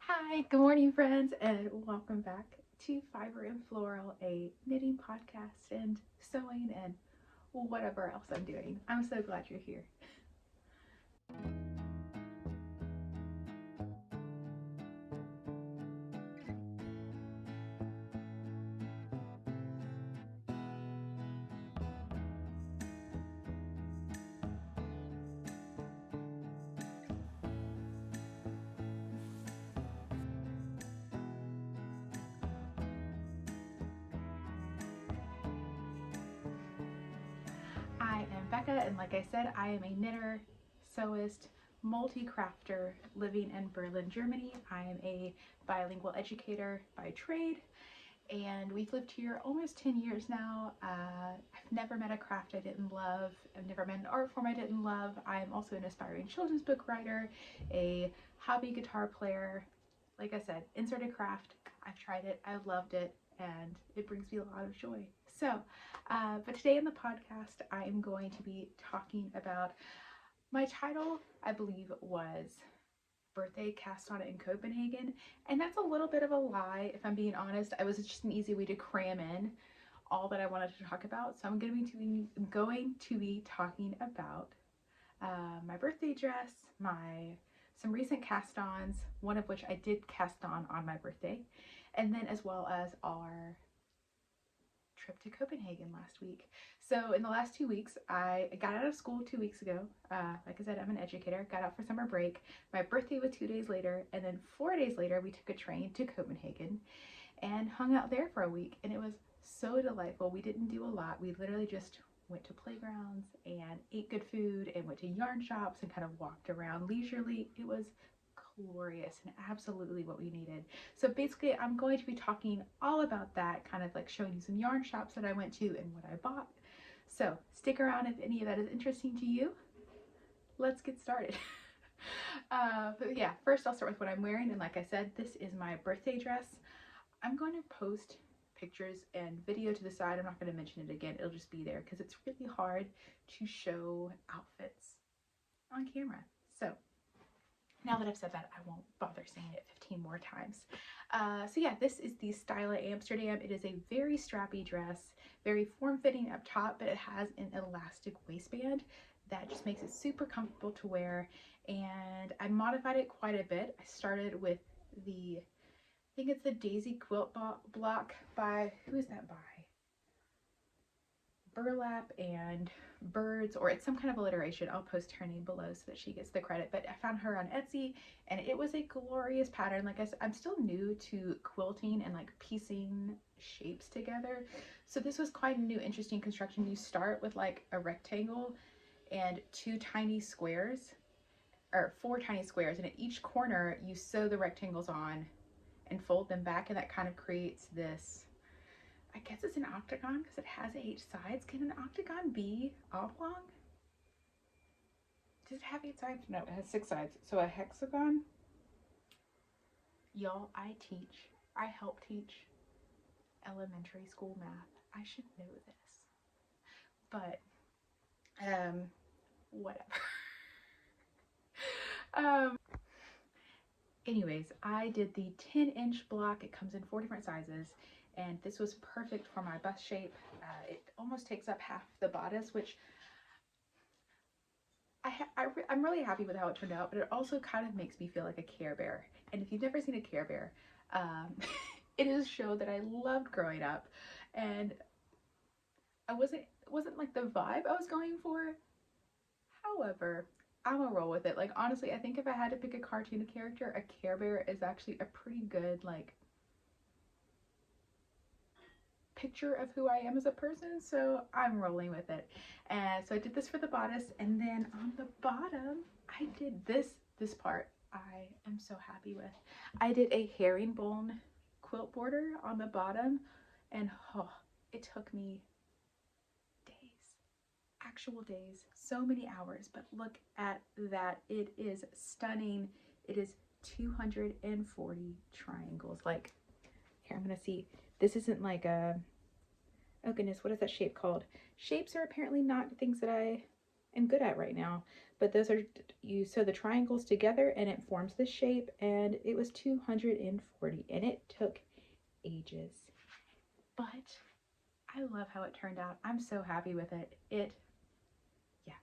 Hi, good morning, friends, and welcome back to Fiber and Floral, a knitting podcast and sewing and whatever else I'm doing. I'm so glad you're here. I am Becca, and like I said, I am a knitter, sewist, multi-crafter living in Berlin, Germany. I am a bilingual educator by trade, and we've lived here almost 10 years now. I've never met a craft I didn't love. I've never met an art form I didn't love. I am also an aspiring children's book writer, a hobby guitar player. Like I said, insert a craft. I've tried it, I've loved it, and it brings me a lot of joy. So, but today in the podcast, I am going to be talking about my title, I believe, was Birthday Cast On in Copenhagen, and that's a little bit of a lie, if I'm being honest. It was just an easy way to cram in all that I wanted to talk about. So I'm going to be talking about my birthday dress, some recent cast-ons, one of which I did cast on my birthday, and then as well as our trip to Copenhagen last week. So in the last 2 weeks, I got out of school 2 weeks ago. Like I said, I'm an educator, got out for summer break. My birthday was 2 days later, and then 4 days later, we took a train to Copenhagen and hung out there for a week, and it was so delightful. We didn't do a lot. We literally just went to playgrounds and ate good food and went to yarn shops and kind of walked around leisurely. It was glorious and absolutely what we needed. So basically, I'm going to be talking all about that, kind of like showing you some yarn shops that I went to and what I bought. So stick around if any of that is interesting to you. Let's get started. But yeah, first I'll start with what I'm wearing, and like I said, this is my birthday dress. I'm going to post pictures and video to the side. I'm not going to mention it again. It'll just be there because it's really hard to show outfits on camera. So now that I've said that, I won't bother saying it 15 more times. So yeah, this is the Styla Amsterdam. It is a very strappy dress, very form-fitting up top, but it has an elastic waistband that just makes it super comfortable to wear. And I modified it quite a bit. I started with I think it's the Daisy Quilt block by, who is that by? Burlap and Birds, or it's some kind of alliteration. I'll post her name below so that she gets the credit, but I found her on Etsy and it was a glorious pattern. Like I said, I'm still new to quilting and like piecing shapes together, so this was quite a new interesting construction. You start with like a rectangle and two tiny squares, or four tiny squares, and at each corner you sew the rectangles on and fold them back, and that kind of creates this, I guess it's an octagon because it has 8 sides. Can an octagon be oblong? Does it have 8 sides? No, it has 6 sides. So a hexagon. Y'all, I help teach elementary school math. I should know this. But, whatever. Anyways, I did the 10-inch block. It comes in 4 different sizes, and this was perfect for my bust shape. It almost takes up half the bodice, which I'm really happy with how it turned out, but it also kind of makes me feel like a Care Bear. And if you've never seen a Care Bear, it is a show that I loved growing up, and it wasn't like the vibe I was going for. However, I'm gonna roll with it. Like, honestly, I think if I had to pick a cartoon character, a Care Bear is actually a pretty good, like, picture of who I am as a person, so I'm rolling with it. And so I did this for the bodice, and then on the bottom, I did this part I am so happy with. I did a herringbone quilt border on the bottom, and oh, it took me actual days, so many hours, but look at that. It is stunning. It is 240 triangles. Like, here, I'm gonna see. This isn't like a, oh goodness, what is that shape called? Shapes are apparently not things that I am good at right now. But those are, you sew the triangles together and it forms this shape, and it was 240 and it took ages. But I love how it turned out. I'm so happy with it. Yeah,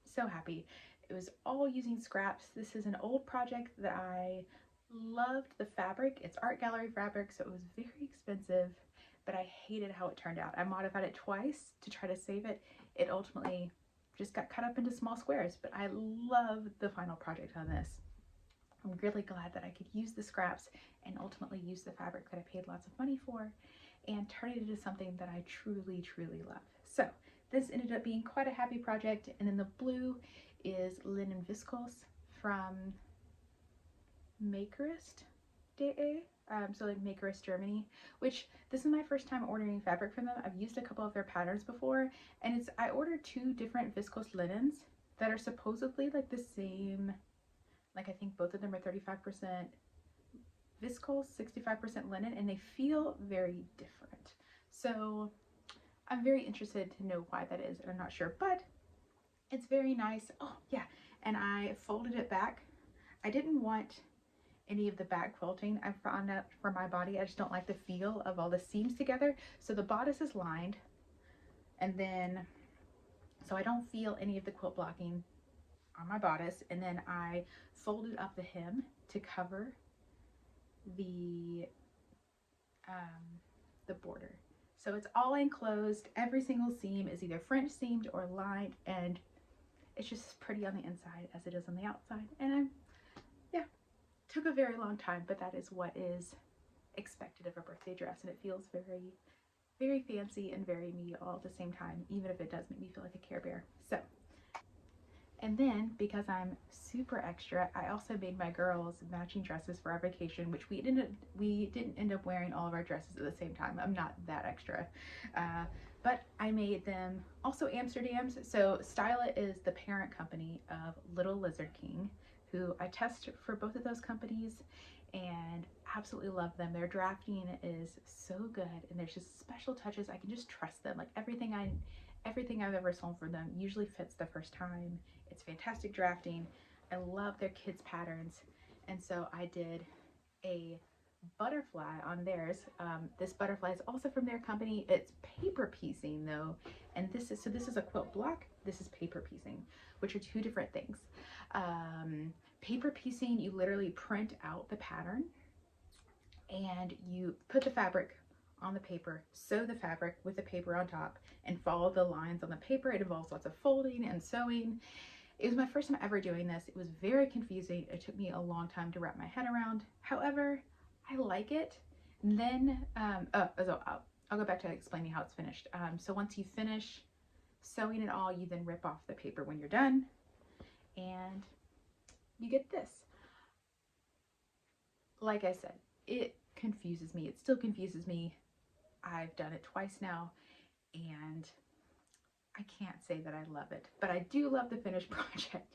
so happy. It was all using scraps. This is an old project that I loved the fabric. It's art gallery fabric, so it was very expensive, but I hated how it turned out. I modified it twice to try to save it. It ultimately just got cut up into small squares, but I love the final project on this. I'm really glad that I could use the scraps and ultimately use the fabric that I paid lots of money for and turn it into something that I truly, truly love. So this ended up being quite a happy project. And then the blue is linen viscose from Makerist.de. So like Makerist Germany, which this is my first time ordering fabric from them. I've used a couple of their patterns before, and I ordered 2 different viscose linens that are supposedly like the same. Like I think both of them are 35% viscose, 65% linen, and they feel very different. So I'm very interested to know why that is, and I'm not sure, but it's very nice. Oh yeah, and I folded it back. I didn't want any of the back quilting. I found out for my body, I just don't like the feel of all the seams together. So the bodice is lined, and then, so I don't feel any of the quilt blocking on my bodice. And then I folded up the hem to cover the border. So it's all enclosed. Every single seam is either French seamed or lined, and it's just as pretty on the inside as it is on the outside. And yeah, took a very long time, but that is what is expected of a birthday dress, and it feels very, very fancy and very me all at the same time, even if it does make me feel like a Care Bear. So, and then because I'm super extra, I also made my girls matching dresses for our vacation, which we didn't end up wearing all of our dresses at the same time. I'm not that extra. But I made them also Amsterdam's. So Styla is the parent company of Little Lizard King, who I test for both of those companies and absolutely love them. Their drafting is so good, and there's just special touches. I can just trust them. Like everything I've ever sold for them usually fits the first time. It's fantastic drafting. I love their kids patterns. And so I did a butterfly on theirs. This butterfly is also from their company. It's paper piecing though. And this is a quilt block. This is paper piecing, which are 2 different things. Paper piecing, you literally print out the pattern and you put the fabric on the paper, sew the fabric with the paper on top, and follow the lines on the paper. It involves lots of folding and sewing. It was my first time ever doing this. It was very confusing. It took me a long time to wrap my head around. However, I like it. And then, I'll go back to explaining how it's finished. So once you finish sewing it all, you then rip off the paper when you're done, and you get this. Like I said, it confuses me. It still confuses me. I've done it twice now, and I can't say that I love it, but I do love the finished project.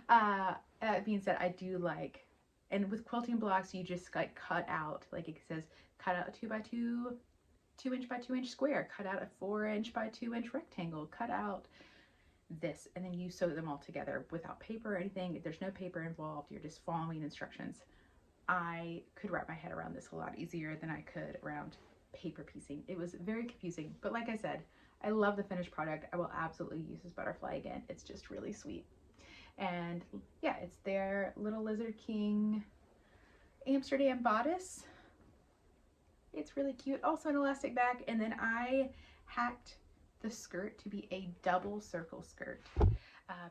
That being said, I do like, and with quilting blocks, you just like cut out, like it says, cut out a 2 by 2, 2 inch by 2 inch square, cut out a 4 inch by 2 inch rectangle, cut out this, and then you sew them all together without paper or anything. There's no paper involved. You're just following instructions. I could wrap my head around this a lot easier than I could around paper piecing. It was very confusing, but like I said, I love the finished product. I will absolutely use this butterfly again. It's just really sweet. And yeah, it's their Little Lizard King Amsterdam bodice. It's really cute. Also an elastic back. And then I hacked the skirt to be a double circle skirt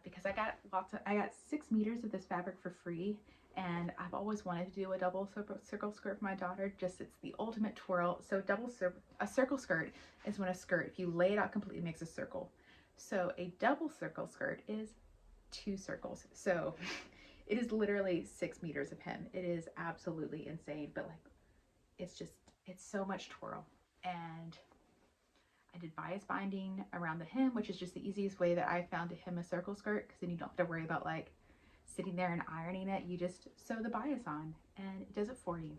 because I got 6 meters of this fabric for free. And I've always wanted to do a double circle skirt for my daughter. Just, it's the ultimate twirl. So a circle skirt is when a skirt, if you lay it out completely, makes a circle. So a double circle skirt is 2 circles. So it is literally 6 meters of hem. It is absolutely insane, but like, it's so much twirl. And I did bias binding around the hem, which is just the easiest way that I found to hem a circle skirt, because then you don't have to worry about like sitting there and ironing it. You just sew the bias on and it does it for you.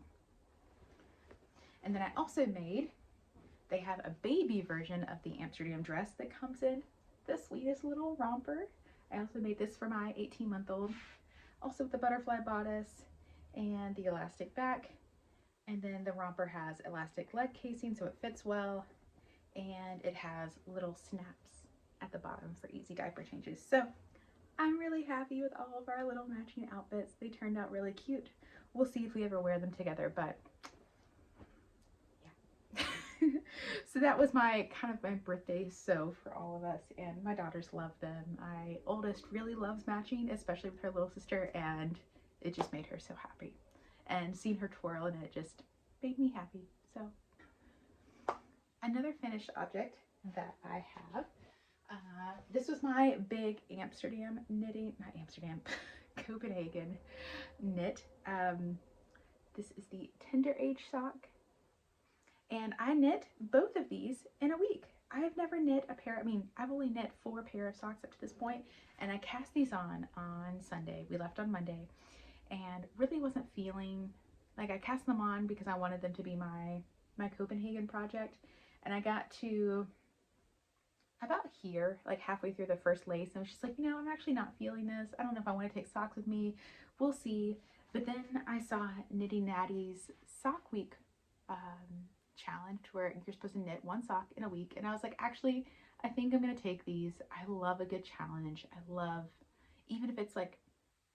And then I also they have a baby version of the Amsterdam dress that comes in the sweetest little romper. I also made this for my 18-month-old, also with the butterfly bodice and the elastic back. And then the romper has elastic leg casing, so it fits well, and it has little snaps at the bottom for easy diaper changes. So I'm really happy with all of our little matching outfits. They turned out really cute. We'll see if we ever wear them together, but yeah. So that was my kind of my birthday sew for all of us, and my daughters love them. My oldest really loves matching, especially with her little sister, and it just made her so happy. And seeing her twirl in it just made me happy. So another finished object that I have, this was my big Copenhagen knit. This is the Tender Age sock, and I knit both of these in a week. I have never knit a pair, I've only knit 4 pair of socks up to this point, and I cast these on Sunday. We left on Monday, and really wasn't feeling like, I cast them on because I wanted them to be my Copenhagen project, and I got to about here, like halfway through the first lace, and I was just like, I'm actually not feeling this. I don't know if I want to take socks with me. We'll see. But then I saw Knitting Natty's Sock Week challenge, where you're supposed to knit 1 sock in a week, and I was like, actually, I think I'm gonna take these. I love a good challenge. I love, even if it's like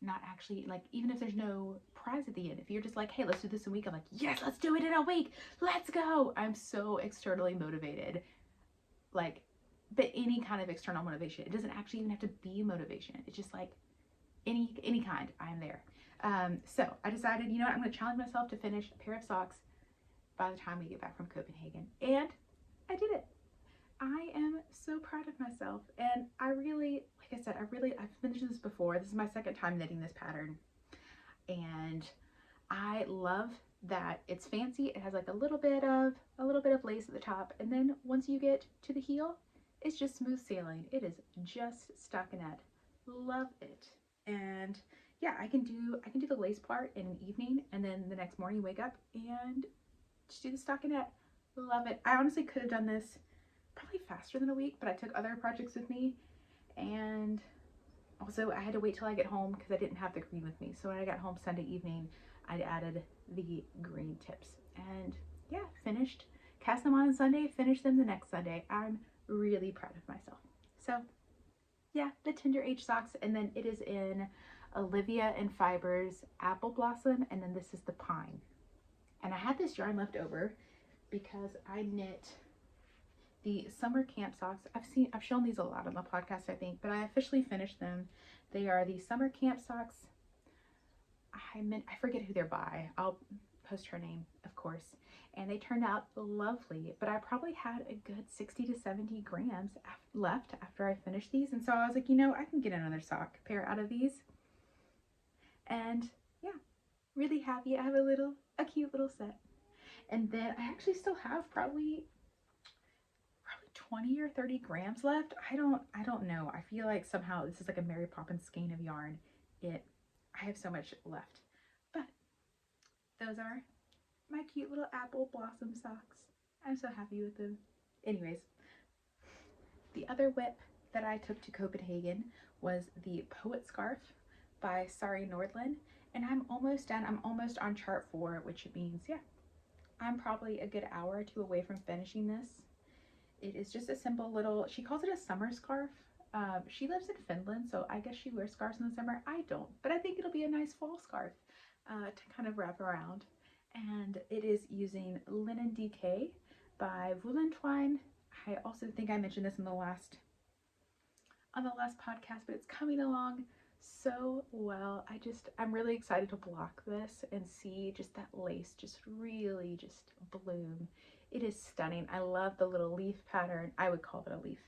not actually, like, even if there's no prize at the end, if you're just like, hey, let's do this in a week, I'm like, yes, let's do it in a week, let's go. I'm so externally motivated, like, but any kind of external motivation. It doesn't actually even have to be motivation. It's just like any kind, I'm there. So I decided, I'm going to challenge myself to finish a pair of socks by the time we get back from Copenhagen. And I did it. I am so proud of myself. And I really, like I said, I've finished this before. This is my 2nd time knitting this pattern. And I love that it's fancy. It has like a little bit of lace at the top. And then once you get to the heel, it's just smooth sailing. It is just stockinette. Love it. And yeah, I can do the lace part in an evening, and then the next morning wake up and just do the stockinette. Love it. I honestly could have done this probably faster than a week, but I took other projects with me, and also I had to wait till I get home because I didn't have the green with me. So when I got home Sunday evening, I added the green tips, and yeah, finished. Cast them on Sunday, finished them the next Sunday. I'm really proud of myself. So yeah, the Tender Age socks, and then it is in Olivia and Fiber's Apple Blossom, and then this is the Pine. And I had this yarn left over because I knit the summer camp socks. I've shown these a lot on the podcast, I think, but I officially finished them. They are the summer camp socks. I forget who they're by. I'll post her name, of course. And they turned out lovely, but I probably had a good 60 to 70 grams left after I finished these. And so I was like, I can get another sock pair out of these. And yeah, really happy. I have a cute little set. And then I actually still have probably 20 or 30 grams left. I don't know. I feel like somehow this is like a Mary Poppins skein of yarn. I have so much left. But those are my cute little apple blossom socks. I'm so happy with them. Anyways, the other whip that I took to Copenhagen was the Poet Scarf by Sari Nordlund, and I'm almost done. I'm almost on chart 4, which means, yeah, I'm probably a good hour or 2 away from finishing this. It is just a simple little, she calls it a summer scarf. She lives in Finland, so I guess she wears scarves in the summer. I don't, but I think it'll be a nice fall scarf to kind of wrap around. And it is using Linen DK by Woolentwine. I also think I mentioned this on the last podcast, but it's coming along so well. I'm really excited to block this and see just that lace just really just bloom. It is stunning. I love the little leaf pattern. I would call it a leaf.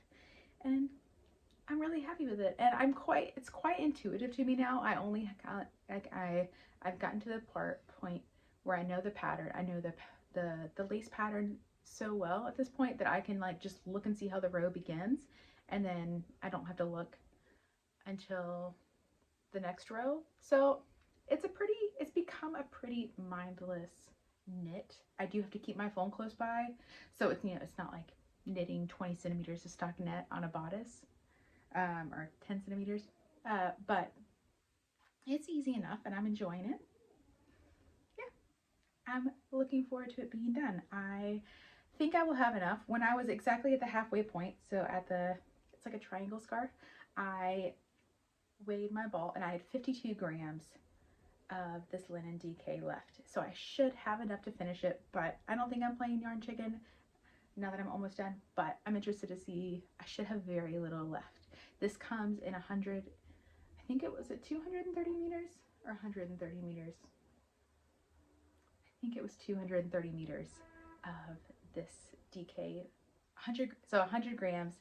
And I'm really happy with it. And it's quite intuitive to me now. I only got, I've gotten to the point where I know the pattern. I know the lace pattern so well at this point that I can like just look and see how the row begins, and then I don't have to look until the next row. So it's become a pretty mindless knit. I do have to keep my phone close by, so it's it's not like knitting 20 centimeters of stockinette on a bodice, or 10 centimeters. but it's easy enough and I'm enjoying it. Yeah, I'm looking forward to it being done. I think I will have enough. When I was exactly at the halfway point, so at the, it's like a triangle scarf, I weighed my ball and I had 52 grams of this linen DK left. So I should have enough to finish it, but I don't think I'm playing yarn chicken now that I'm almost done, but I'm interested to see. I should have very little left. This comes in 100, I think it was at 230 meters or 130 meters. I think it was 230 meters of this DK, 100, so 100 grams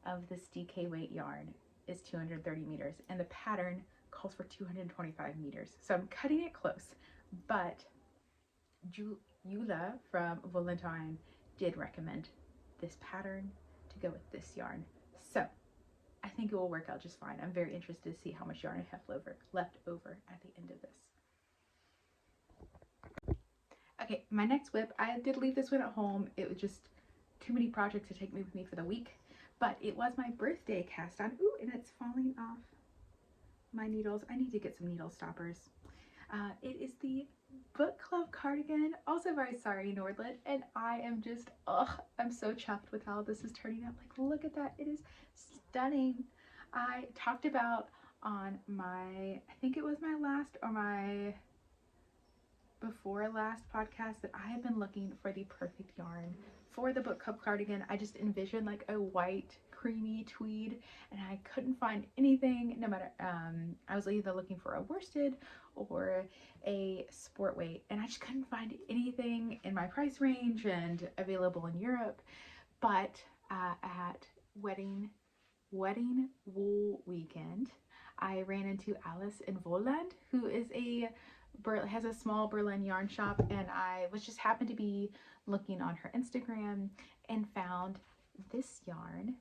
of this DK weight yarn is 230 meters, and the pattern calls for 225 meters. So I'm cutting it close, but Eula from Valentine did recommend this pattern to go with this yarn. So I think it will work out just fine. I'm very interested to see how much yarn I have left over at the end of this. Okay, my next whip, I did leave this one at home. It was just too many projects to take with me for the week, but it was my birthday cast on. Ooh, and it's falling off my needles. I need to get some needle stoppers. It is the book club cardigan, also very sorry Nordlet, and I am just, I'm so chuffed with how this is turning out. Like, look at that, it is stunning. I talked about on my, I think it was my last or my before last podcast that I have been looking for the perfect yarn for the book club cardigan. I just envisioned like a white creamy tweed and I couldn't find anything. No matter, I was either looking for a worsted or a sport weight, and I just couldn't find anything in my price range and available in Europe. But at wedding wool weekend, I ran into Alice in Volland, who is has a small Berlin yarn shop, and I was just happened to be looking on her Instagram and found this yarn.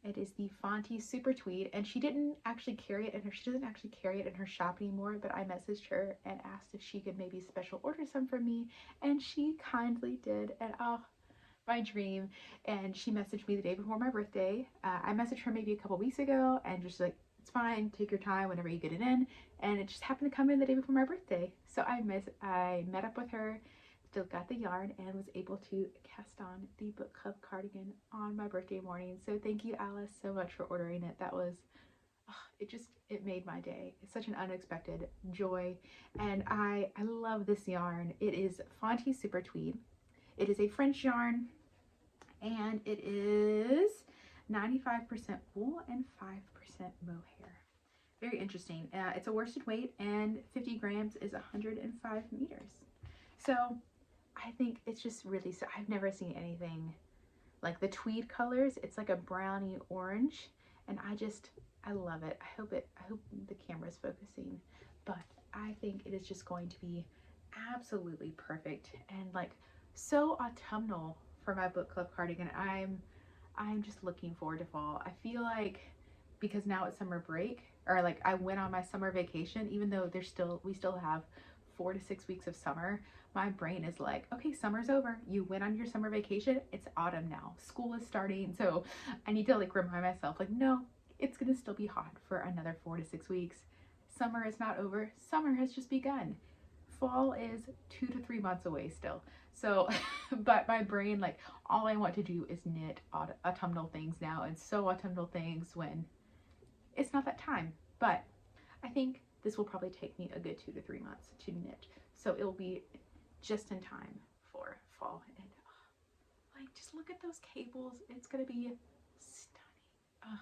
It is the Fonty Super Tweed, and she didn't actually carry it in her, she doesn't actually carry it in her shop anymore, but I messaged her and asked if she could maybe special order some for me, and she kindly did, and oh, my dream. And she messaged me the day before my birthday. I messaged her maybe a couple weeks ago and just like, it's fine, take your time whenever you get it in, and it just happened to come in the day before my birthday. So I met up with her, still got the yarn, and was able to cast on the book club cardigan on my birthday morning. So thank you, Alice, so much for ordering it. That was, it made my day. It's such an unexpected joy, and I love this yarn. It is Fonty Super Tweed. It is a French yarn, and it is 95% wool and 5% mohair. Very interesting. It's a worsted weight, and 50 grams is 105 meters. So I think it's just really, so I've never seen anything like the tweed colors. It's like a brownie orange, and I love it. I hope the camera's focusing, but I think it is just going to be absolutely perfect and like so autumnal for my book club cardigan. I'm just looking forward to fall. I feel like because now it's summer break, or like I went on my summer vacation, even though we still have 4 to 6 weeks of summer, my brain is like, okay, summer's over. You went on your summer vacation. It's autumn now. School is starting. So I need to like remind myself like, no, it's going to still be hot for another 4 to 6 weeks. Summer is not over. Summer has just begun. Fall is 2 to 3 months away still. So, but my brain, like, all I want to do is knit autumnal things now, and sew autumnal things when it's not that time. But I think this will probably take me a good 2 to 3 months to knit. So it'll be just in time for fall. And like, just look at those cables. It's going to be stunning.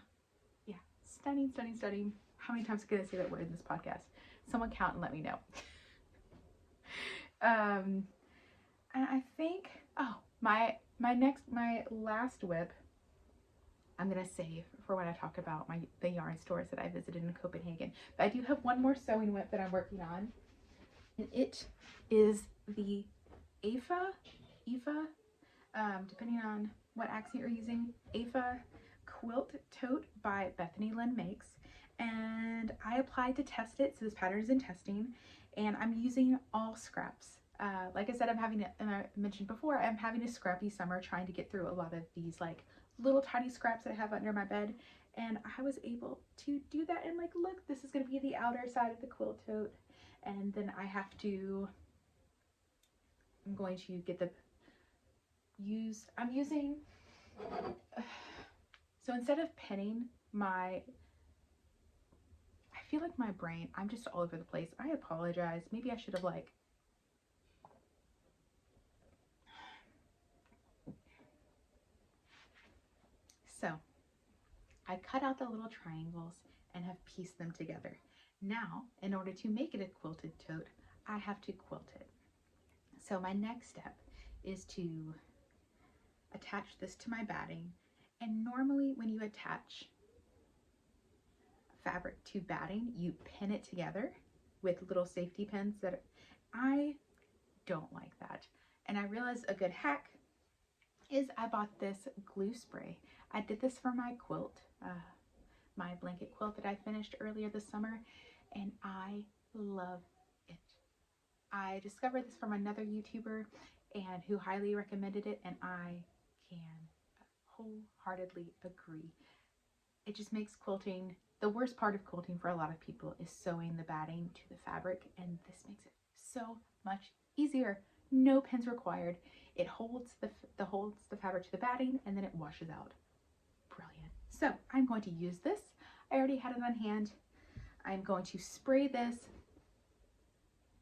Yeah, stunning, stunning, stunning. How many times can I say that word in this podcast? Someone count and let me know. And I think, my last whip, I'm gonna save for when I talk about the yarn stores that I visited in Copenhagen. But I do have one more sewing whip that I'm working on, and it is the Afa, depending on what accent you're using, Afa Quilt Tote by Bethany Lynn Makes. And I applied to test it, so this pattern is in testing, and I'm using all scraps. Like I said, and I mentioned before, I'm having a scrappy summer trying to get through a lot of these like little tiny scraps that I have under my bed, And I was able to do that, and like, look, this is going to be the outer side of the quilt tote. And then I'm going to get I'm using, so instead of pinning I feel like my brain, I'm just all over the place. I apologize. Maybe I should have like, so I cut out the little triangles and have pieced them together. Now, in order to make it a quilted tote, I have to quilt it. So my next step is to attach this to my batting. And normally when you attach fabric to batting, you pin it together with little safety pins. That I don't like that. And I realized a good hack is I bought this glue spray. I did this for my quilt, my blanket quilt that I finished earlier this summer, and I love it. I discovered this from another YouTuber and who highly recommended it, and I can wholeheartedly agree. It just makes quilting, the worst part of quilting for a lot of people is sewing the batting to the fabric, and this makes it so much easier. No pins required. It holds the fabric to the batting, and then it washes out. Brilliant. So I'm going to use this. I already had it on hand. I'm going to spray this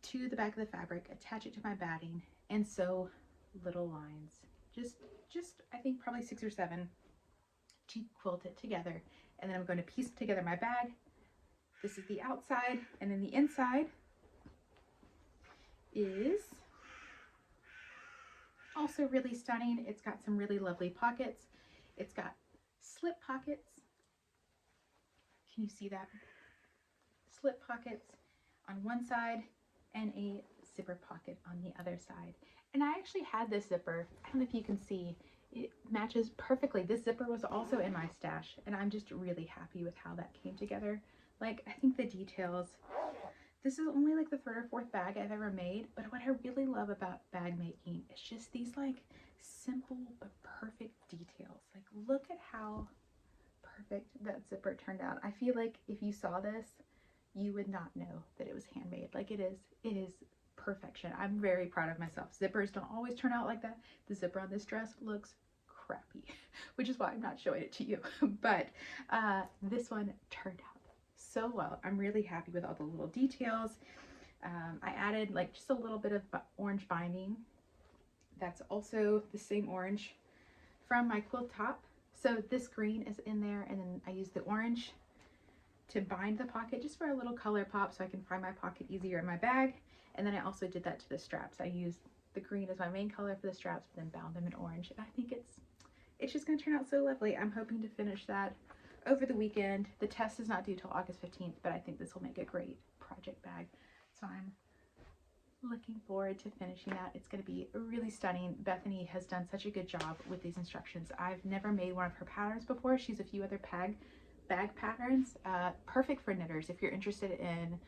to the back of the fabric, attach it to my batting, and sew little lines. Just I think probably 6 or 7 to quilt it together. And then I'm going to piece together my bag. This is the outside, and then the inside is also really stunning. It's got some really lovely pockets. It's got slip pockets. Can you see that? Slip pockets on one side and a zipper pocket on the other side. And I actually had this zipper. I don't know if you can see. It matches perfectly. This zipper was also in my stash, and I'm just really happy with how that came together. Like, I think the details, this is only like the 3rd or 4th bag I've ever made, but what I really love about bag making is just these like simple but perfect details. Like, look at how perfect that zipper turned out. I feel like if you saw this, you would not know that it was handmade. Like, it is perfection. I'm very proud of myself. Zippers don't always turn out like that. The zipper on this dress looks crappy, which is why I'm not showing it to you. But this one turned out so well. I'm really happy with all the little details. I added like just a little bit of orange binding. That's also the same orange from my quilt top. So this green is in there, and then I use the orange to bind the pocket just for a little color pop so I can find my pocket easier in my bag. And then I also did that to the straps. I used the green as my main color for the straps, but then bound them in orange. And I think it's just going to turn out so lovely. I'm hoping to finish that over the weekend. The test is not due till August 15th, but I think this will make a great project bag. So I'm looking forward to finishing that. It's going to be really stunning. Bethany has done such a good job with these instructions. I've never made one of her patterns before. She's a few other bag patterns. Perfect for knitters. If you're interested in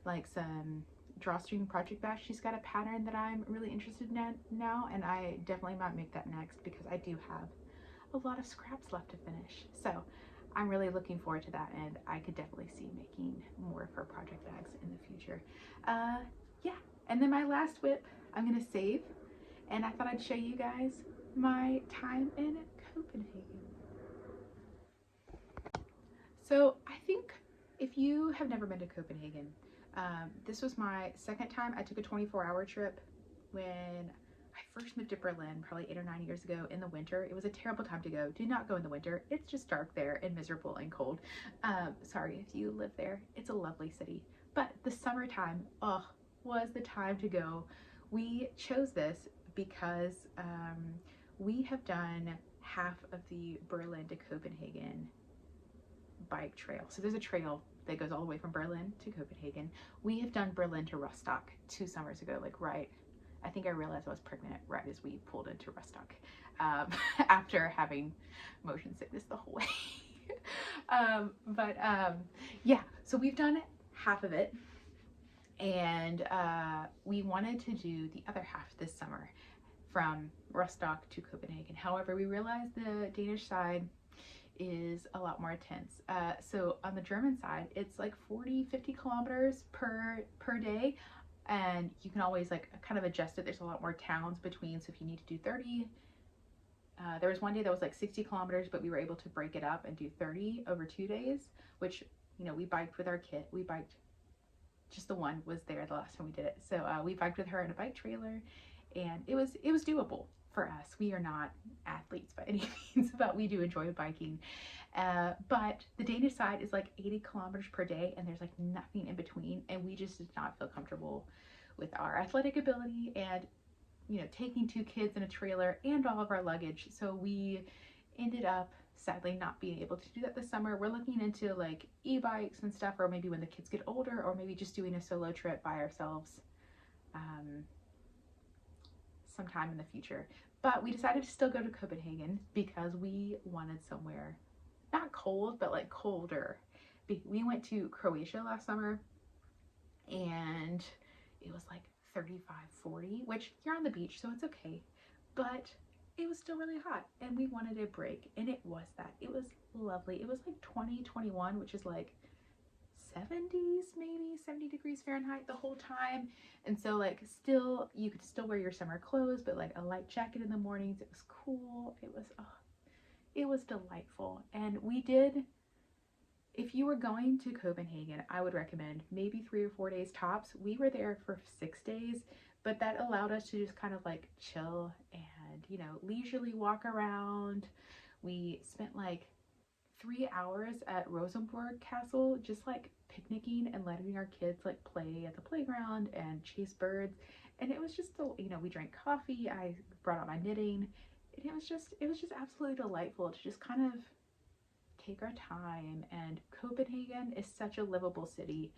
like some drawstring project bags, she's got a pattern that I'm really interested in now, and I definitely might make that next because I do have a lot of scraps left to finish. So I'm really looking forward to that, and I could definitely see making more of her project bags in the future. Yeah, and then my last whip I'm gonna save, and I thought I'd show you guys my time in Copenhagen. So I think if you have never been to Copenhagen, this was my 2nd time. I took a 24-hour trip when I first moved to Berlin probably 8 or 9 years ago in the winter. It was a terrible time to go. Do not go in the winter. It's just dark there and miserable and cold. Sorry if you live there. It's a lovely city. But the summertime, was the time to go. We chose this because we have done half of the Berlin to Copenhagen bike trail. So there's a trail that goes all the way from Berlin to Copenhagen. We have done Berlin to Rostock 2 summers ago, like I think I realized I was pregnant right as we pulled into Rostock, after having motion sickness the whole way. Yeah, so we've done half of it, and we wanted to do the other half this summer from Rostock to Copenhagen. However, we realized the Danish side is a lot more intense. So on the German side, it's like 40-50 kilometers per day, and you can always like kind of adjust it. There's a lot more towns between, so if you need to do 30, there was one day that was like 60 kilometers, but we were able to break it up and do 30 over 2 days, which, you know, we biked with our kit. We biked, just the one was there the last time we did it. So we biked with her in a bike trailer, and it was doable for us. We are not athletes by any means, but we do enjoy biking. But the Danish side is like 80 kilometers per day, and there's like nothing in between, and we just did not feel comfortable with our athletic ability and, you know, taking 2 kids in a trailer and all of our luggage. So we ended up sadly not being able to do that this summer. We're looking into like e-bikes and stuff, or maybe when the kids get older, or maybe just doing a solo trip by ourselves sometime in the future. But we decided to still go to Copenhagen because we wanted somewhere not cold, but like colder. We went to Croatia last summer, and it was like 35, 40, which you're on the beach, so it's okay. But it was still really hot, and we wanted a break, and it was that. It was lovely. It was like 20, 21, which is like 70s, maybe 70 degrees Fahrenheit the whole time. And so like still, you could still wear your summer clothes, but like a light jacket in the mornings. It was cool. It was delightful. And we did, if you were going to Copenhagen, I would recommend maybe 3 or 4 days tops. We were there for 6 days, but that allowed us to just kind of like chill and, you know, leisurely walk around. We spent like 3 hours at Rosenborg Castle, just like picnicking and letting our kids like play at the playground and chase birds. And it was just, you know, we drank coffee. I brought out my knitting, and it was just absolutely delightful to just kind of take our time. And Copenhagen is such a livable city.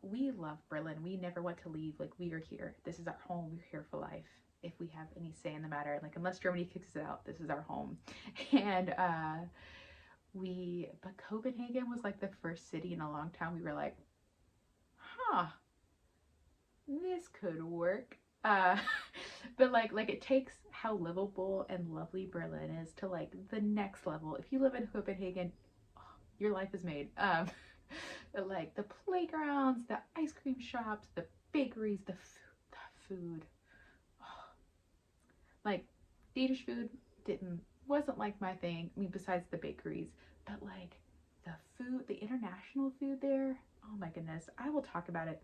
We love Berlin. We never want to leave. Like, we are here. This is our home. We're here for life. If we have any say in the matter, like, unless Germany kicks us out, this is our home. And but Copenhagen was like the first city in a long time we were like, huh, this could work. But like it takes how livable and lovely Berlin is to like the next level. If you live in Copenhagen, oh, your life is made. Like the playgrounds, the ice cream shops, the bakeries, the food. Oh, like Danish food wasn't like my thing. I mean, besides the bakeries, but like the food, the international food there, oh my goodness. I will talk about it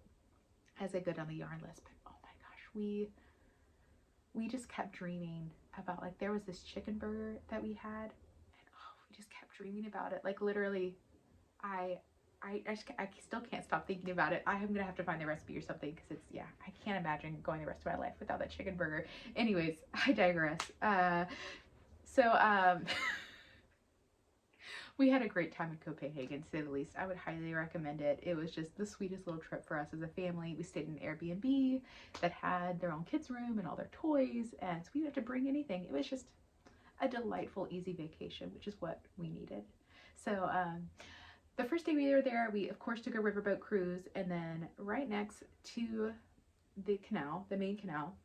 as I go down the yarn list, but oh my gosh, we just kept dreaming about, like, there was this chicken burger that we had, and oh, we just kept dreaming about it. Like, literally, I still can't stop thinking about it. I'm gonna have to find the recipe or something, because it's, yeah, I can't imagine going the rest of my life without that chicken burger. Anyways, I digress. We had a great time in Copenhagen, to say the least. I would highly recommend it. It was just the sweetest little trip for us as a family. We stayed in an Airbnb that had their own kids' room and all their toys, and so we didn't have to bring anything. It was just a delightful, easy vacation, which is what we needed. So the first day we were there, we of course took a riverboat cruise, and then right next to the canal, the main canal,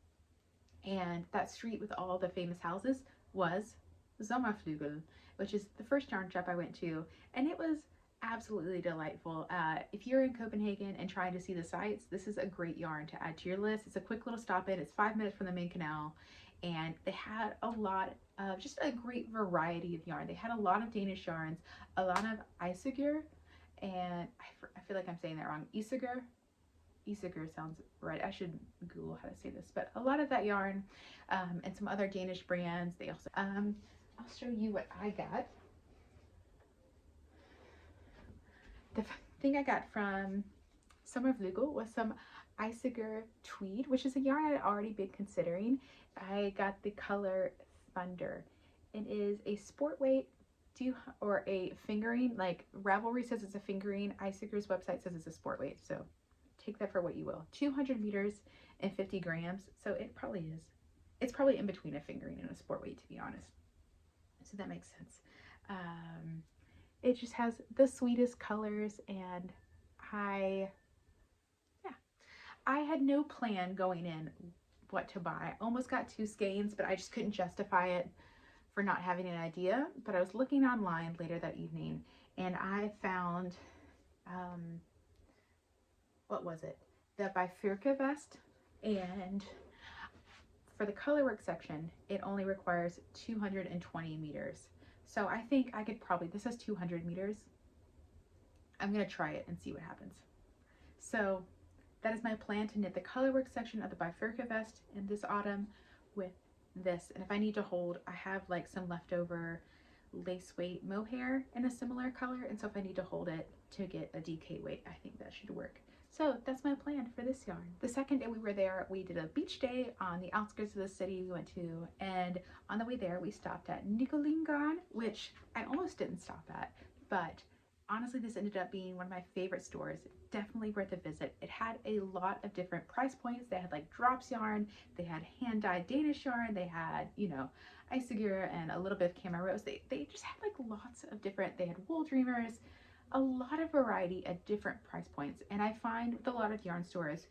and that street with all the famous houses was Sommerflügel, which is the first yarn shop I went to, and it was absolutely delightful. If you're in Copenhagen and trying to see the sights, this is a great yarn to add to your list. It's a quick little stop in. It's 5 minutes from the main canal, and they had a lot of, just a great variety of yarn. They had a lot of Danish yarns, a lot of Isiger, and I feel like I'm saying that wrong. Isiger sounds right. I should Google how to say this, but a lot of that yarn, and some other Danish brands. They also, I'll show you what I got. The thing I got from Sommerflügel was some Isiger tweed, which is a yarn I had already been considering. I got the color Thunder. It is a sport weight or a fingering. Like, Ravelry says it's a fingering. Isiger's website says it's a sport weight, so take that for what you will. 200 meters and 50 grams, so it probably is. It's probably in between a fingering and a sport weight, to be honest. So that makes sense. It just has the sweetest colors, and I had no plan going in what to buy. Almost got 2 skeins, but I just couldn't justify it for not having an idea, but I was looking online later that evening and I found, what was it? The Bifurca vest, and for the colorwork section, it only requires 220 meters. So I think I could probably, this is 200 meters. I'm gonna try it and see what happens. So that is my plan, to knit the colorwork section of the Bifurca vest in this autumn with this. And if I need to hold, I have like some leftover lace weight mohair in a similar color, and so if I need to hold it to get a DK weight, I think that should work. So that's my plan for this yarn. The second day we were there, we did a beach day on the outskirts of the city we went to, and on the way there we stopped at Nikolingan, which I almost didn't stop at, but honestly this ended up being one of my favorite stores. Definitely worth a visit. It had a lot of different price points. They had like drops yarn, they had hand-dyed Danish yarn, they had, you know, Isigura and a little bit of Camarose. They just had like lots of different, they had wool dreamers, a lot of variety at different price points. And I find with a lot of yarn stores,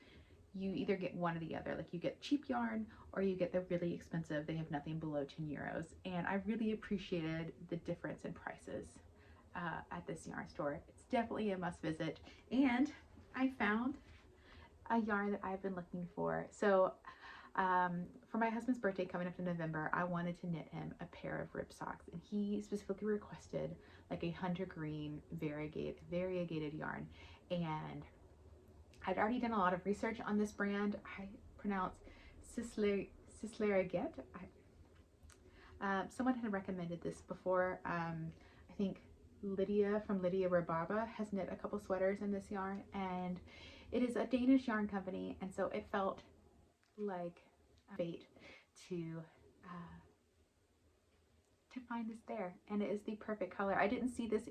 you either get one or the other. Like you get cheap yarn or you get the really expensive. They have nothing below 10 euros. And I really appreciated the difference in prices at this yarn store. It's definitely a must visit. And I found a yarn that I've been looking for. So for my husband's birthday coming up in November, I wanted to knit him a pair of rib socks, and he specifically requested like a hunter green variegated yarn. And I'd already done a lot of research on this brand. I pronounce Sisleraget. Someone had recommended this before. I think Lydia from Lydia Rhubarba has knit a couple sweaters in this yarn, and it is a Danish yarn company, and so it felt like fate to find this there, and it is the perfect color. I didn't see this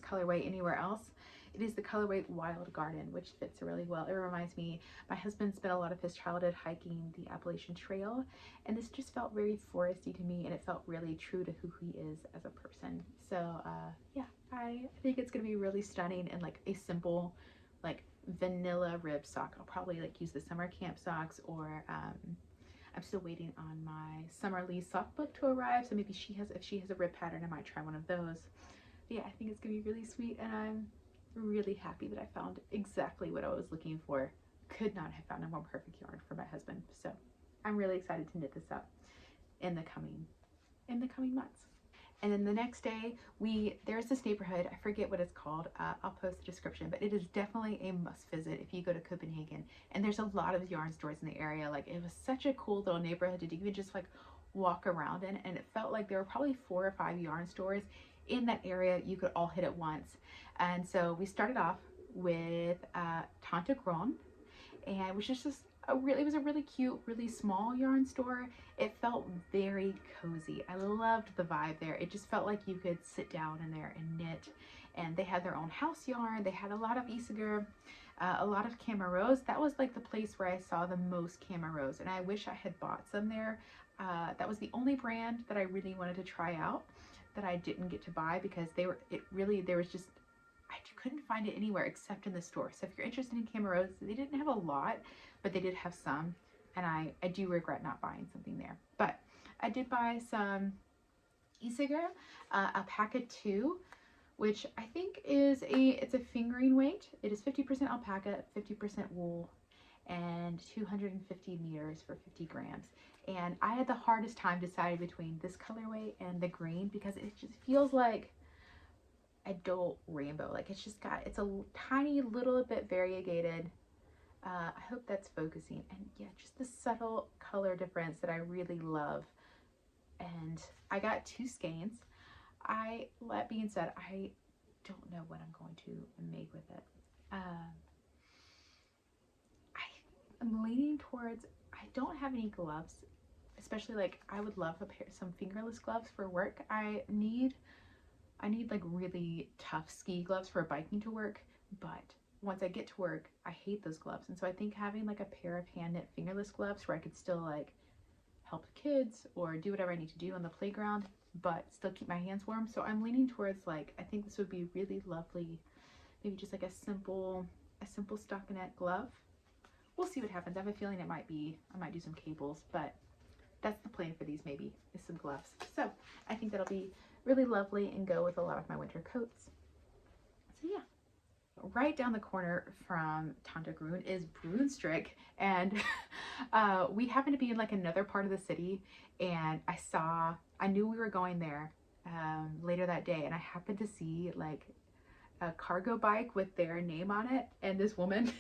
colorway anywhere else. It is the colorway Wild Garden, which fits really well. It reminds me, my husband spent a lot of his childhood hiking the Appalachian Trail, and this just felt very foresty to me, and it felt really true to who he is as a person. So yeah, I think it's gonna be really stunning and like a simple like vanilla rib sock. I'll probably like use the summer camp socks, or I'm still waiting on my Summerlee sock book to arrive, so maybe if she has a rib pattern, I might try one of those. But yeah, I think it's gonna be really sweet, and I'm really happy that I found exactly what I was looking for. Could not have found a more perfect yarn for my husband. So I'm really excited to knit this up in the coming months. And then the next day, there's this neighborhood, I forget what it's called, I'll post the description, but it is definitely a must visit if you go to Copenhagen. And there's a lot of yarn stores in the area. Like, it was such a cool little neighborhood to even just like walk around in, and it felt like there were probably 4 or 5 yarn stores in that area you could all hit at once. And so we started off with Tante Gron, and which is just it was a really cute, really small yarn store. It felt very cozy. I loved the vibe there. It just felt like you could sit down in there and knit. And they had their own house yarn. They had a lot of Isigur, a lot of Camarose. That was like the place where I saw the most Camarose, and I wish I had bought some there. That was the only brand that I really wanted to try out that I didn't get to buy, because there was just, I couldn't find it anywhere except in the store. So if you're interested in Camarose, they didn't have a lot, but they did have some, and I do regret not buying something there. But I did buy some Isigur Alpaca 2, which I think it's a fingering weight. It is 50% alpaca, 50% wool, and 250 meters for 50 grams. And I had the hardest time deciding between this colorway and the green, because it just feels like adult rainbow. Like, it's a tiny little bit variegated. I hope that's focusing. And yeah, just the subtle color difference that I really love. And I got 2 skeins. That being said, I don't know what I'm going to make with it. I'm leaning towards, I don't have any gloves, especially like I would love some fingerless gloves for work. I need like really tough ski gloves for biking to work, but once I get to work, I hate those gloves. And so I think having like a pair of hand knit fingerless gloves where I could still like help the kids or do whatever I need to do on the playground, but still keep my hands warm. So I'm leaning towards, like, I think this would be really lovely, maybe just like a simple stockinette glove. We'll see what happens. I have a feeling I might do some cables, but that's the plan for these, maybe, is some gloves. So I think that'll be really lovely and go with a lot of my winter coats. So yeah. Right down the corner from Tantagrun is Brunstrik, and we happen to be in like another part of the city, and I knew we were going there later that day, and I happened to see like a cargo bike with their name on it, and this woman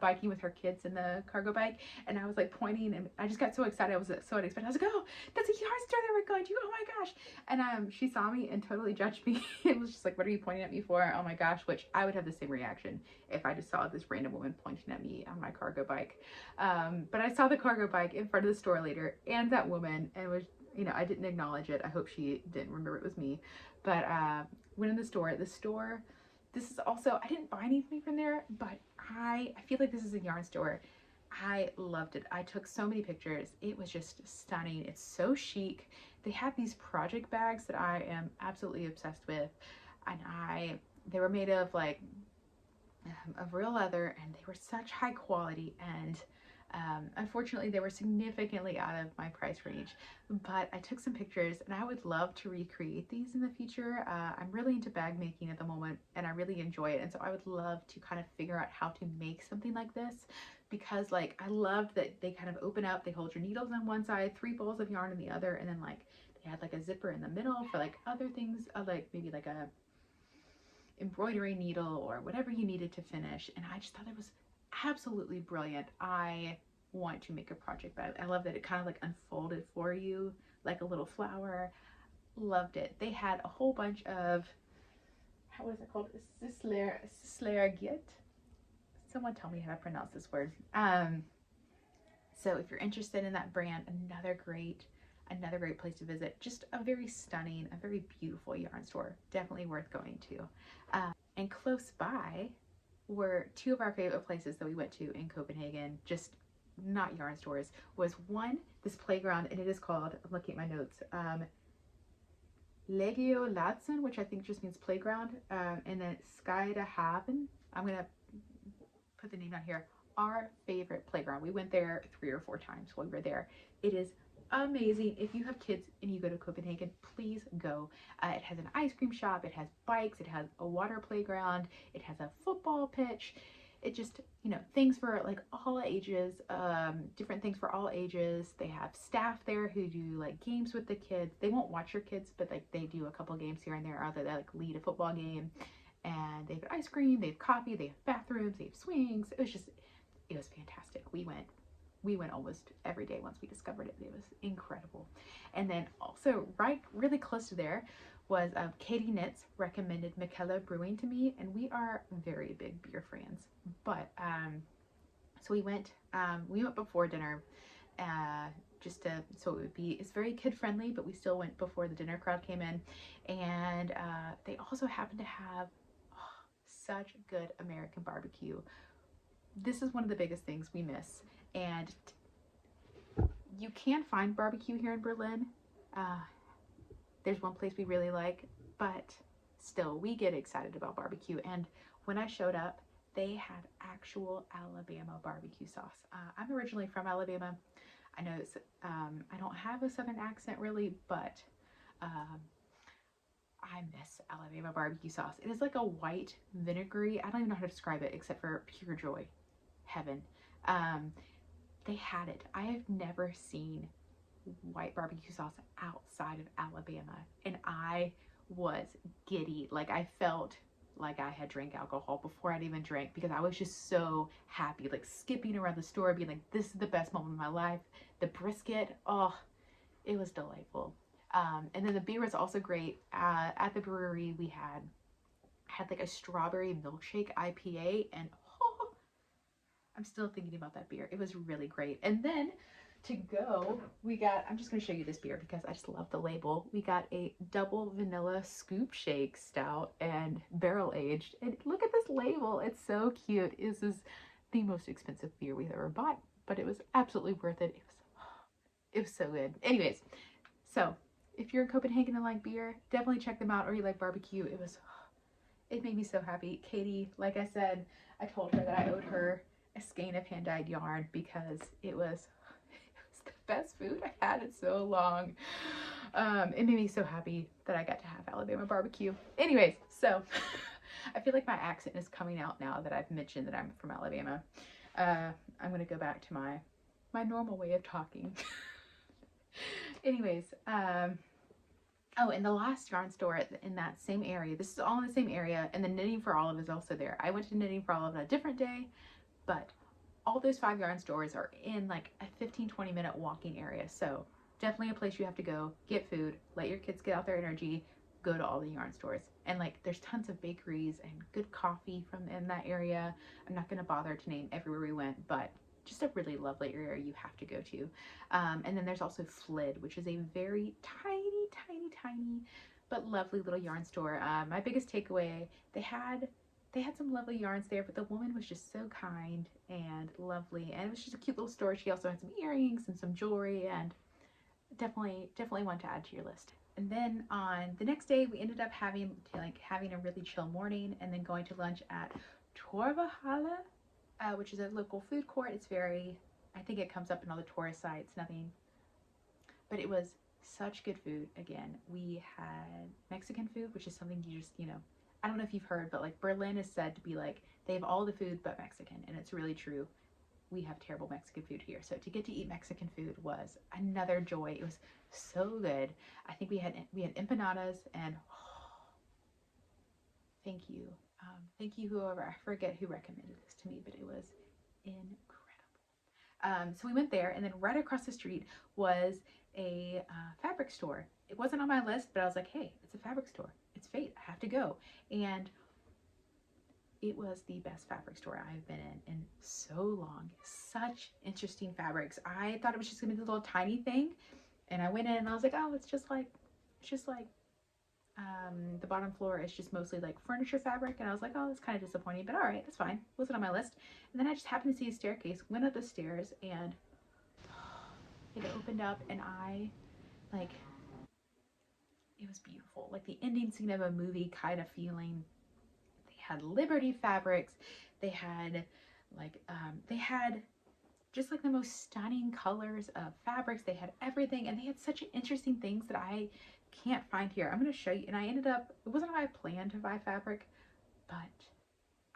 biking with her kids in the cargo bike, and I was like pointing, and I just got so excited. I was so unexpected. I was like, oh, that's a yard store that we're going to. Oh my gosh. And she saw me and totally judged me. It was just like, what are you pointing at me for? Oh my gosh. Which I would have the same reaction if I just saw this random woman pointing at me on my cargo bike. But I saw the cargo bike in front of the store later, and that woman, and it was, you know, I didn't acknowledge it. I hope she didn't remember it was me. But went in the store. This is also, I didn't buy anything from there, but I feel like this is a yarn store. I loved it. I took so many pictures. It was just stunning. It's so chic. They have these project bags that I am absolutely obsessed with. And they were made of like, of real leather, and they were such high quality, and unfortunately they were significantly out of my price range, but I took some pictures, and I would love to recreate these in the future. I'm really into bag making at the moment, and I really enjoy it, and so I would love to kind of figure out how to make something like this, because like I loved that they kind of open up, they hold your needles on one side, 3 balls of yarn in the other, and then like they had like a zipper in the middle for like other things, like maybe like a embroidery needle or whatever you needed to finish. And I just thought it was absolutely brilliant. I want to make a project bag. I love that it kind of like unfolded for you like a little flower. Loved it. They had a whole bunch of, how is it called? Sislergit. Someone tell me how to pronounce this word. So if you're interested in that brand, another great place to visit. Just a very stunning, a very beautiful yarn store. Definitely worth going to. And close by were 2 of our favorite places that we went to in Copenhagen, just not yarn stores. Was one, this playground, and it is called, I'm looking at my notes, Legio Ladsen, which I think just means playground, and then Skydehaven. I'm gonna put the name down here. Our favorite playground. We went there 3 or 4 times while we were there. It is amazing. If you have kids and you go to Copenhagen, please go. It has an ice cream shop, it has bikes, it has a water playground, it has a football pitch. It just, you know, things for like all ages, different things for all ages. They have staff there who do like games with the kids. They won't watch your kids, but like they do a couple games here and there, or they like lead a football game. And they have ice cream, they have coffee, they have bathrooms, they have swings. It was fantastic. We went almost every day once we discovered it. It was incredible. And then also really close to there was Katie Knits recommended Mikkeller Brewing to me, and we are very big beer fans. But so we went before dinner, so it would be, it's very kid friendly, but we still went before the dinner crowd came in. And they also happen to have such good American barbecue. This is one of the biggest things we miss. And you can find barbecue here in Berlin. There's one place we really like, but still, we get excited about barbecue. And when I showed up, they had actual Alabama barbecue sauce. I'm originally from Alabama. I know I don't have a southern accent really, but I miss Alabama barbecue sauce. It is like a white vinegary. I don't even know how to describe it except for pure joy. Heaven. They had it. I have never seen white barbecue sauce outside of Alabama, and I was giddy. Like I felt like I had drank alcohol before I'd even drank, because I was just so happy, like skipping around the store being like, this is the best moment of my life. The brisket, oh, it was delightful. And then the beer was also great. At the brewery we had like a strawberry milkshake IPA, and I'm still thinking about that beer. It was really great. And then to go, we got, I'm just going to show you this beer because I just love the label. We got a double vanilla scoop shake stout and barrel aged. And look at this label. It's so cute. This is the most expensive beer we've ever bought, but it was absolutely worth it. It was so good. Anyways, so if you're in Copenhagen and like beer, definitely check them out, or you like barbecue. It made me so happy. Katie, like I said, I told her that I owed her a skein of hand-dyed yarn because it was best food I've had in so long. It made me so happy that I got to have Alabama barbecue. Anyways, so I feel like my accent is coming out now that I've mentioned that I'm from Alabama. I'm gonna go back to my normal way of talking. Anyways, oh, and the last yarn store in that same area, this is all in the same area, and the Knitting for Olive is also there. I went to Knitting for Olive on a different day, but all those 5 yarn stores are in like a 15-20 minute walking area. So definitely a place you have to go, get food, let your kids get out their energy, go to all the yarn stores. And like there's tons of bakeries and good coffee from in that area. I'm not going to bother to name everywhere we went, but just a really lovely area you have to go to. And then there's also Flid, which is a very tiny but lovely little yarn store. My biggest takeaway, they had some lovely yarns there, but the woman was just so kind and lovely, and it was just a cute little store. She also had some earrings and some jewelry, and definitely one to add to your list. And then on the next day, we ended up having a really chill morning, and then going to lunch at Torvahalle, which is a local food court. It's very, I think it comes up in all the tourist sites, nothing, but it was such good food. Again, we had Mexican food, which is something you just, I don't know if you've heard, but like Berlin is said to be like, they have all the food but Mexican, and it's really true. We have terrible Mexican food here. So to get to eat Mexican food was another joy. It was so good. I think we had empanadas, and thank you whoever, I forget who recommended this to me, but it was incredible. So we went there, and then right across the street was a fabric store. It wasn't on my list, but I was like, hey, it's a fabric store. It's fate. I have to go. And it was the best fabric store I've been in so long. Such interesting fabrics. I thought it was just gonna be this little tiny thing, and I went in and I was like, oh, it's just like the bottom floor is just mostly like furniture fabric, and I was like, oh, that's kind of disappointing, but all right, that's fine. Wasn't on my list. And then I just happened to see a staircase, went up the stairs, and it opened up, and it was beautiful, like the ending scene of a movie kind of feeling. They had Liberty fabrics, they had just like the most stunning colors of fabrics. They had everything, and they had such interesting things that I can't find here. I'm going to show you. And I ended up, it wasn't how I planned to buy fabric, but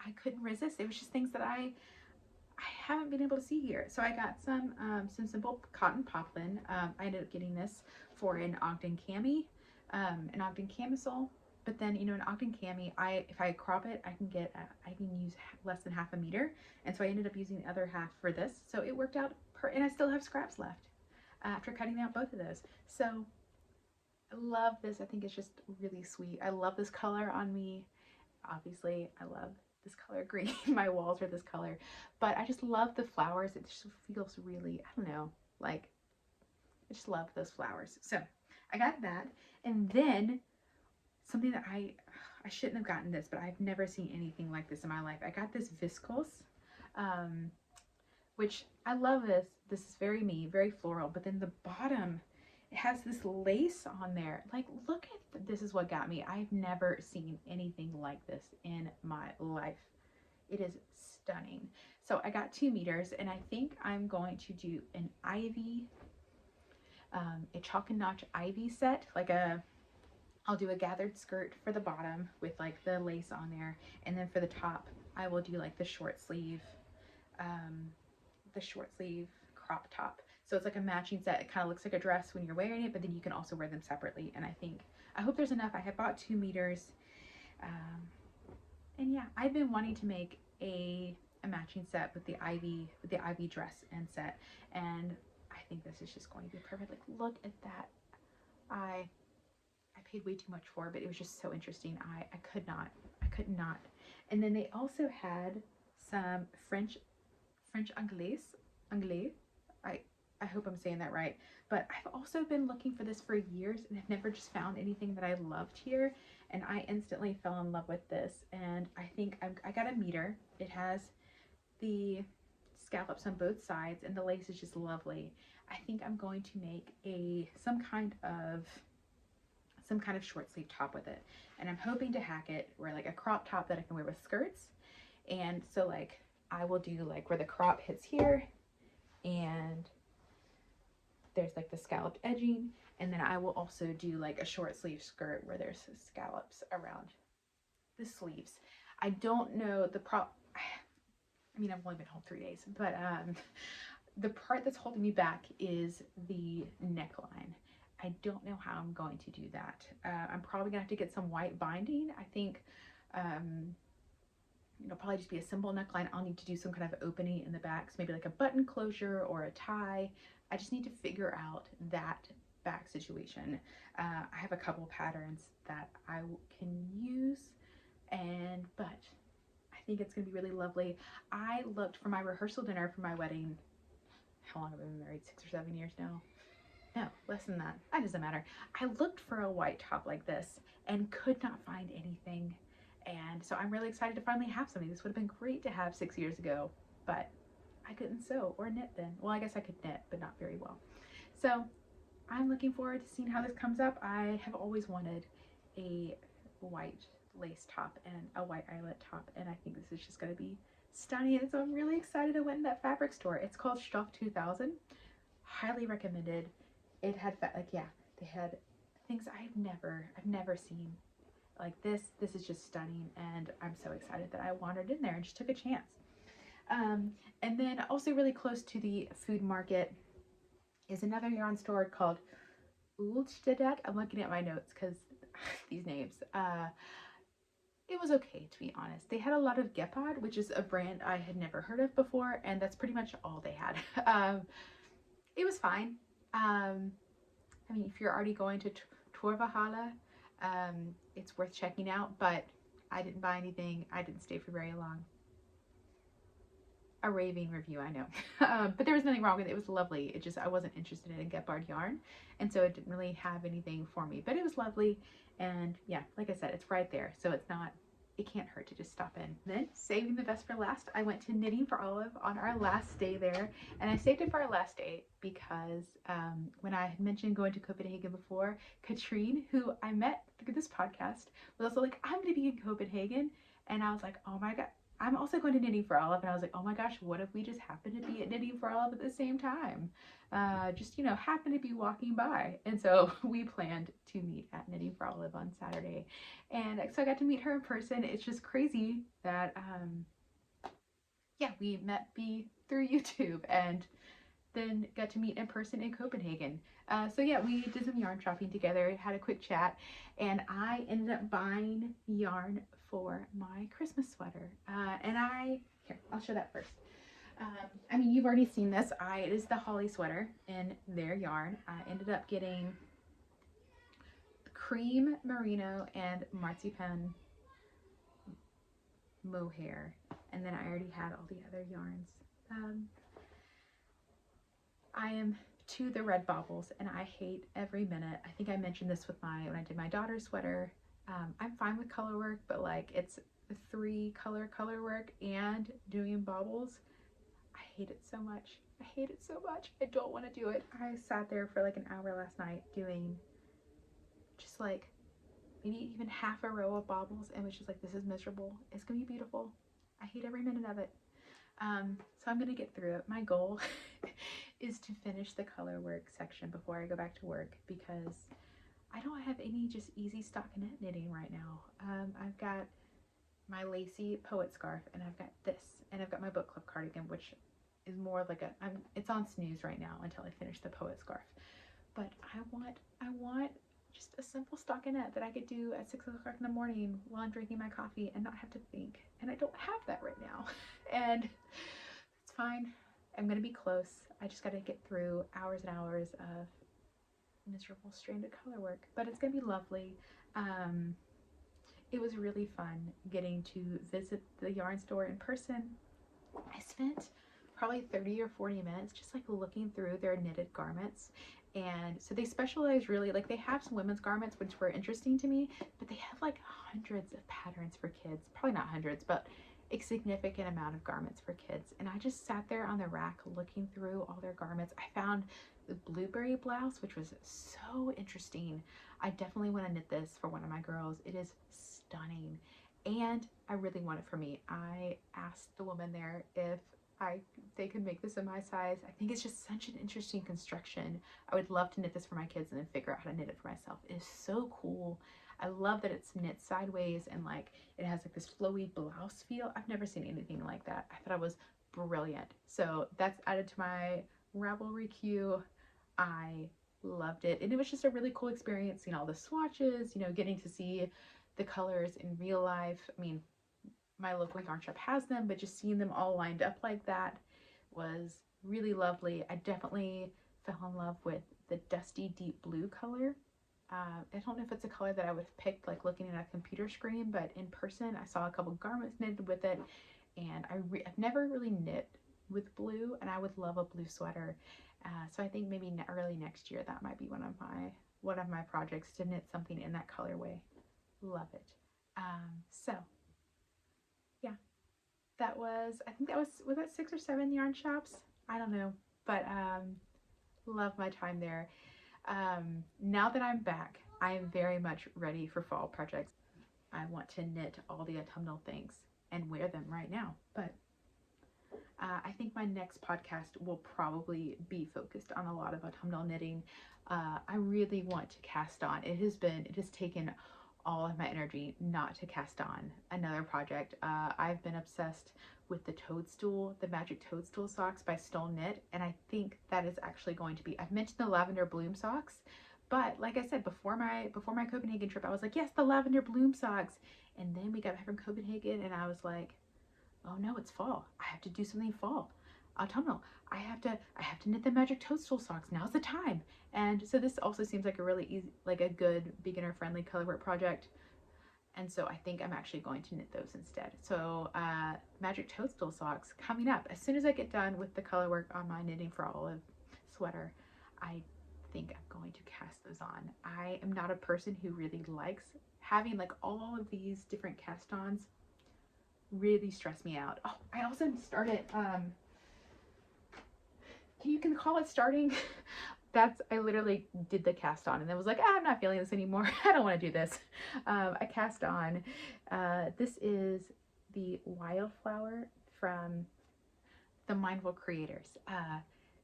I couldn't resist. It was just things that I haven't been able to see here. So I got some simple cotton poplin. I ended up getting this for an Ogden cami, an Ogden camisole. But then, an Ogden cami, if I crop it, I can use less than half a meter. And so I ended up using the other half for this. So it worked out, and I still have scraps left after cutting out both of those. So I love this. I think it's just really sweet. I love this color on me. Obviously, I love this color green. My walls are this color. But I just love the flowers. It just feels really, I don't know, like, I just love those flowers. So I got that. And then something that I shouldn't have gotten this, but I've never seen anything like this in my life. I got this viscose, which I love this. This is very me, very floral, but then the bottom, it has this lace on there. Like, look at, this is what got me. I've never seen anything like this in my life. It is stunning. So I got 2 meters, and I think I'm going to do an ivy, a chalk and notch ivy set, like I'll do a gathered skirt for the bottom with like the lace on there, and then for the top I will do like the short sleeve crop top. So it's like a matching set. It kind of looks like a dress when you're wearing it, but then you can also wear them separately. And I hope there's enough. I have bought 2 meters, and yeah, I've been wanting to make a matching set with the ivy dress and set, and I think this is just going to be perfect. Like, look at that. I paid way too much for it, but it was just so interesting. I could not. And then they also had some French Anglais. I hope I'm saying that right. But I've also been looking for this for years, and I've never just found anything that I loved here. And I instantly fell in love with this. And I think I got a meter. It has the scallops on both sides, and the lace is just lovely. I think I'm going to make some kind of short sleeve top with it, and I'm hoping to hack it where like a crop top that I can wear with skirts. And so like I will do like where the crop hits here, and there's like the scalloped edging, and then I will also do like a short sleeve skirt where there's scallops around the sleeves. I don't know I mean, I've only been home 3 days, but the part that's holding me back is the neckline. I don't know how I'm going to do that. I'm probably gonna have to get some white binding. I think it'll probably just be a simple neckline. I'll need to do some kind of opening in the back, so maybe like a button closure or a tie. I just need to figure out that back situation. I have a couple patterns that I can use, but I think it's gonna be really lovely. I looked for my rehearsal dinner for my wedding. How long have I been married? 6 or 7 years now? No, less than that. It doesn't matter. I looked for a white top like this and could not find anything. And so I'm really excited to finally have something. This would have been great to have 6 years ago, but I couldn't sew or knit then. Well, I guess I could knit, but not very well. So I'm looking forward to seeing how this comes up. I have always wanted a white lace top and a white eyelet top, and I think this is just going to be stunning. And so I'm really excited. I went in that fabric store. It's called Shawl 2000. Highly recommended. It had they had things I've never seen like this. This is just stunning, and I'm so excited that I wandered in there and just took a chance. And then also really close to the food market is another yarn store called Ulstedet. I'm looking at my notes because these names. It was okay, to be honest. They had a lot of Gepard, which is a brand I had never heard of before, and that's pretty much all they had. It was fine. I mean, if you're already going to Torvahala, it's worth checking out, but I didn't buy anything. I didn't stay for very long. A raving review, I know. But there was nothing wrong with it. It was lovely. It just, I wasn't interested in Gepard yarn, and so it didn't really have anything for me, but it was lovely. And yeah, like I said, it's right there, so it can't hurt to just stop in. Then, saving the best for last, I went to Knitting for Olive on our last day there, and I saved it for our last day because when I had mentioned going to Copenhagen before, Katrine, who I met through this podcast, was also like, I'm going to be in Copenhagen, and I was like, oh my god, I'm also going to Knitting for Olive, and I was like, oh my gosh, what if we just happen to be at Knitting for Olive at the same time? Just, you know, happen to be walking by. And so we planned to meet at Knitting for Olive on Saturday. And so I got to meet her in person. It's just crazy that, yeah, we met through YouTube and then got to meet in person in Copenhagen. So yeah, we did some yarn shopping together, had a quick chat, and I ended up buying yarn for my Christmas sweater. Here, I'll show that first. I mean, you've already seen this. It is the Holly sweater in their yarn. I ended up getting cream merino and marzipan mohair, and then I already had all the other yarns. I am to the red baubles, and I hate every minute. I think I mentioned this with when I did my daughter's sweater. I'm fine with color work, but like it's 3 color work and doing baubles. I hate it so much. I hate it so much. I don't want to do it. I sat there for like an hour last night doing just like maybe even half a row of baubles and was just like, this is miserable. It's gonna be beautiful. I hate every minute of it. So I'm gonna get through it. My goal is to finish the color work section before I go back to work, because I don't have any just easy stockinette knitting right now. I've got my lacy poet scarf, and I've got this, and I've got my book club cardigan, which is more of like it's on snooze right now until I finish the poet scarf. But I want just a simple stockinette that I could do at 6 o'clock in the morning while I'm drinking my coffee and not have to think. And I don't have that right now. And it's fine. I'm gonna be close. I just gotta get through hours and hours of miserable stranded color work, but it's gonna be lovely. It was really fun getting to visit the yarn store in person. I spent probably 30 or 40 minutes just like looking through their knitted garments. And so they specialize really, like they have some women's garments which were interesting to me, but they have like hundreds of patterns for kids. Probably not hundreds, but a significant amount of garments for kids. And I just sat there on the rack looking through all their garments. I found the blueberry blouse, which was so interesting. I definitely want to knit this for one of my girls. It is stunning, and I really want it for me. I asked the woman there if they could make this in my size. I think it's just such an interesting construction. I would love to knit this for my kids and then figure out how to knit it for myself. It is so cool. I love that it's knit sideways and like it has like this flowy blouse feel. I've never seen anything like that. I thought it was brilliant. So that's added to my Ravelry queue. I loved it, and it was just a really cool experience, seeing all the swatches, you know, getting to see the colors in real life. I mean, my local yarn shop has them, but just seeing them all lined up like that was really lovely. I definitely fell in love with the dusty deep blue color. I don't know if it's a color that I would have picked like looking at a computer screen, but in person I saw a couple garments knitted with it, and I've never really knit with blue, and I would love a blue sweater. So I think maybe early next year that might be one of my projects, to knit something in that colorway. Love it. So yeah, I think that was that 6 or 7 yarn shops? I don't know, but love my time there. Now that I'm back, I am very much ready for fall projects. I want to knit all the autumnal things and wear them right now, but I think my next podcast will probably be focused on a lot of autumnal knitting. I really want to cast on. It has taken all of my energy not to cast on another project. I've been obsessed with the Magic Toadstool socks by Stole Knit, and I think that is actually going to be, I've mentioned the lavender bloom socks, but like I said, before my Copenhagen trip, I was like, yes, the lavender bloom socks. And then we got back from Copenhagen and I was like, oh no, it's fall. I have to do something fall, autumnal. I have to knit the Magic Toadstool socks. Now's the time. And so this also seems like a really easy, like a good beginner friendly colorwork project. And so I think I'm actually going to knit those instead. So Magic Toadstool socks coming up. As soon as I get done with the colorwork on my Knitting for Olive sweater, I think I'm going to cast those on. I am not a person who really likes having like all of these different cast-ons. Really stress me out. Oh, I also started, you can call it starting. I literally did the cast on and then was like, I'm not feeling this anymore. I don't want to do this. I cast on. This is the Wildflower from the Mindful Creators.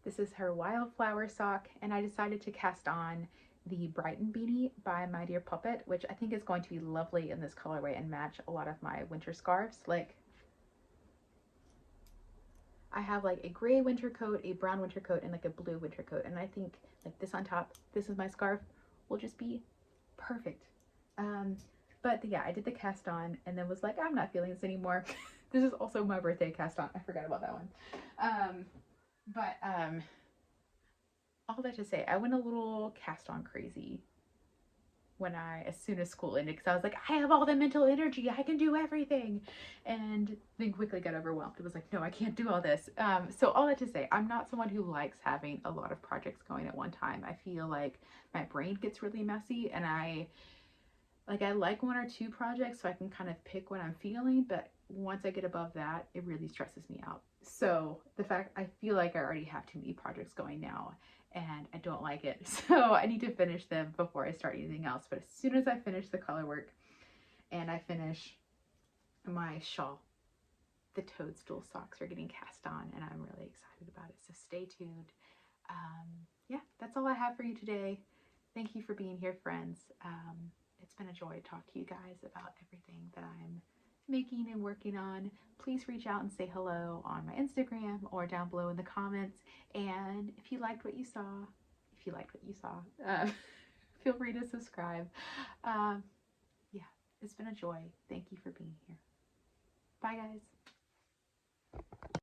This is her Wildflower sock, and I decided to cast on the Brighton beanie by My Dear Puppet, which I think is going to be lovely in this colorway and match a lot of my winter scarves. Like, I have like a gray winter coat, a brown winter coat, and like a blue winter coat, and I think like this on top, this is my scarf, will just be perfect. But yeah, I did the cast on and then was like, I'm not feeling this anymore. This is also my birthday cast on. I forgot about that one. All that to say, I went a little cast on crazy as soon as school ended, because I was like, I have all the mental energy, I can do everything, and then quickly got overwhelmed. It was like, no, I can't do all this. So all that to say, I'm not someone who likes having a lot of projects going at one time. I feel like my brain gets really messy, and I like 1 or 2 projects so I can kind of pick what I'm feeling, but once I get above that, it really stresses me out. So the fact, I feel like I already have too many projects going now, and I don't like it. So I need to finish them before I start anything else. But as soon as I finish the color work and I finish my shawl, the toadstool socks are getting cast on, and I'm really excited about it. So stay tuned. Yeah, that's all I have for you today. Thank you for being here, friends. It's been a joy to talk to you guys about everything that I'm making and working on. Please reach out and say hello on my Instagram or down below in the comments. And if you liked what you saw, feel free to subscribe. Yeah, it's been a joy. Thank you for being here. Bye, guys.